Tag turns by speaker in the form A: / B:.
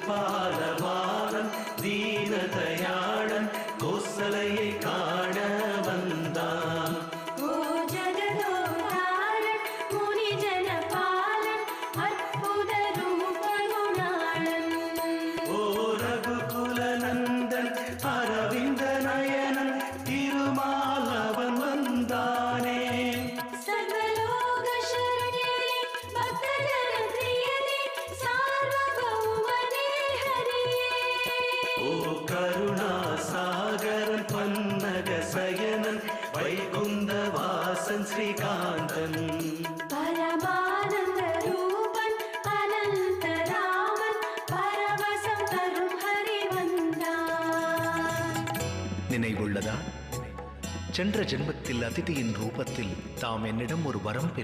A: சிசுபாலபாலன் தீனதயாளன் கோசலையை காண வந்தான். அரவிந்த நயனன் திருமாலவன் வந்தானே.
B: சர்வலோக சரண்யனே பக்தஜன பிரியனே சார்வபௌமனே ஹரியே.
A: ஓ கருணாசாகரன் பன்னக சயனன் வைகுந்த வாசன் ஸ்ரீகாந்தன்.
B: பரமானந்த ரூபன் அனந்த ராமன் பரவசம் தரும் ஹரி வந்தான்.
C: நினைவுள்ளதா? சென்ற ஜென்மத்தில் அதிதியின் ரூபத்தில் தாம் என்னிடம் ஒரு வரம் பெற்று